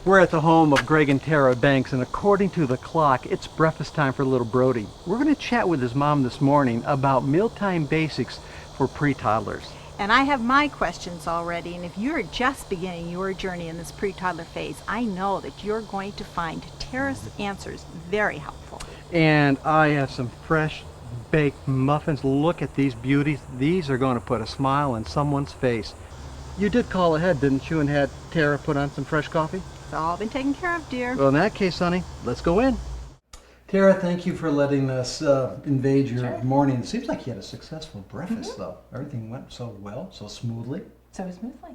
We're at the home of Greg and Tara Banks, and according to the clock, it's breakfast time for little Brody. We're going to chat with his mom this morning about mealtime basics for pre-toddlers. And I have my questions already, and if you're just beginning your journey in this pre-toddler phase, I know that you're going to find Tara's answers very helpful. And I have some fresh baked muffins. Look at these beauties. These are going to put a smile on someone's face. You did call ahead, didn't you, and had Tara put on some fresh coffee? It's all been taken care of, dear. Well, in that case, honey, let's go in. Tara, thank you for letting us invade your morning. It seems like you had a successful breakfast, though. Everything went so well, so smoothly. So smoothly.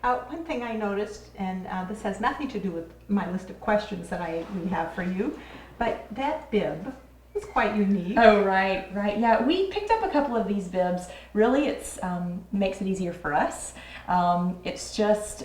One thing I noticed, and this has nothing to do with my list of questions that we have for you, but that bib is quite unique. Oh, right. Yeah, we picked up a couple of these bibs. Really, it's makes it easier for us. It's just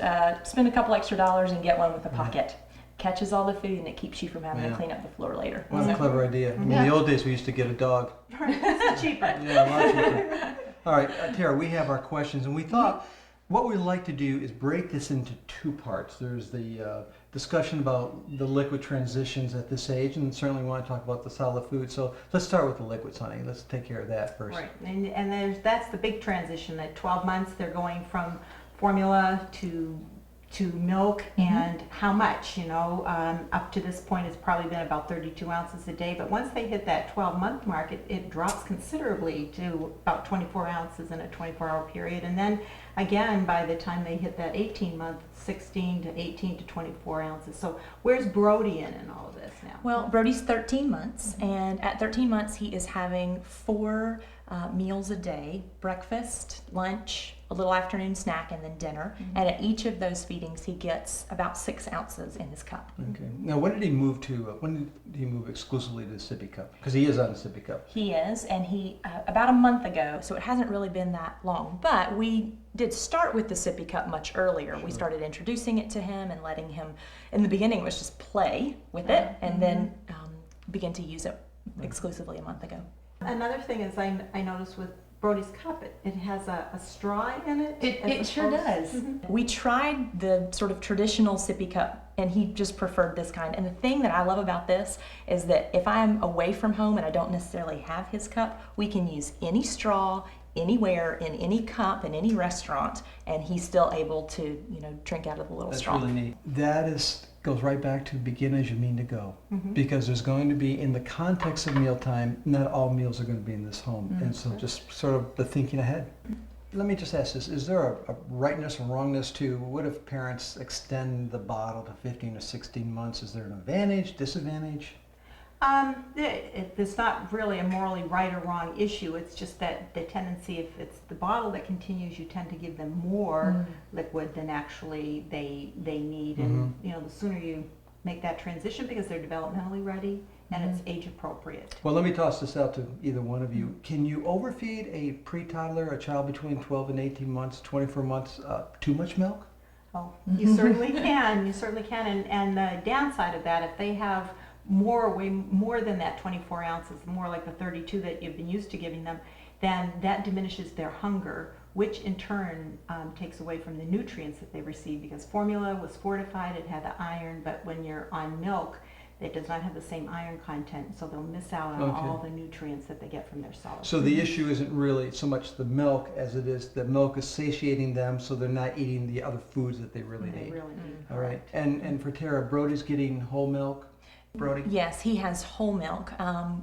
spend a couple extra dollars and get one with a pocket. Catches all the food and it keeps you from having to clean up the floor later. What a clever idea. In the old days, we used to get a dog. It's cheaper. Yeah, a lot cheaper. All right, Tara, we have our questions, and we thought what we'd like to do is break this into two parts. There's the discussion about the liquid transitions at this age, and certainly we want to talk about the solid food. So let's start with the liquids, honey. Let's take care of that first. Right, and that's the big transition. At 12 months, they're going from formula to milk, and how much, up to this point it's probably been about 32 ounces a day, but once they hit that 12-month mark, it drops considerably to about 24 ounces in a 24-hour period, and then again by the time they hit that 18-month, 16 to 18 to 24 ounces. So where's Brody in all of this now? Well, Brody's 13 months, and at 13 months he is having 4 meals a day: breakfast, lunch, a little afternoon snack, and then dinner. And at each of those feedings he gets about 6 ounces in his cup. Okay. Now, when did he move exclusively to the sippy cup? Because he is on a sippy cup. He is, and he about a month ago, so it hasn't really been that long, but we did start with the sippy cup much earlier. We started introducing it to him and letting him, in the beginning it was just play with it, and then begin to use it exclusively a month ago. Another thing is I noticed with Brody's cup, it has a straw in it. It sure does. We tried the sort of traditional sippy cup, and he just preferred this kind. And the thing that I love about this is that if I'm away from home and I don't necessarily have his cup, we can use any straw, anywhere, in any cup, in any restaurant, and he's still able to, drink out of the little straw. That's really neat. That goes right back to begin as you mean to go, because there's going to be, in the context of mealtime, not all meals are going to be in this home, and so just sort of the thinking ahead. Let me just ask this: is there a rightness or wrongness to what if parents extend the bottle to 15 or 16 months? Is there an advantage, disadvantage? It's not really a morally right or wrong issue. It's just that the tendency, if it's the bottle that continues, you tend to give them more liquid than actually they need. And the sooner you make that transition, because they're developmentally ready and it's age appropriate. Well, let me toss this out to either one of you. Can you overfeed a pre-toddler, a child between 12 and 18 months, 24 months, too much milk? Oh, you certainly can. You certainly can. And the downside of that, if they have way more than that 24 ounces, more like the 32 that you've been used to giving them, then that diminishes their hunger, which in turn takes away from the nutrients that they receive, because formula was fortified, it had the iron, but when you're on milk, it does not have the same iron content, so they'll miss out on all the nutrients that they get from their solid. So the issue isn't really so much the milk as it is the milk is satiating them, so they're not eating the other foods that they really need. All right. And for Tara, Brody's getting whole milk. Brody? Yes, he has whole milk.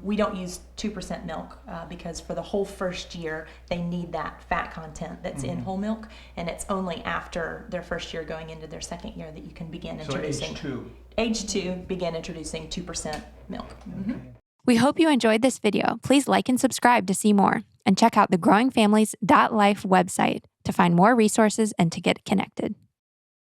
We don't use 2% milk because for the whole first year they need that fat content that's in whole milk, and it's only after their first year going into their second year that you can begin introducing. So age 2, begin introducing 2% milk. Okay. We hope you enjoyed this video. Please like and subscribe to see more, and check out the growingfamilies.life website to find more resources and to get connected.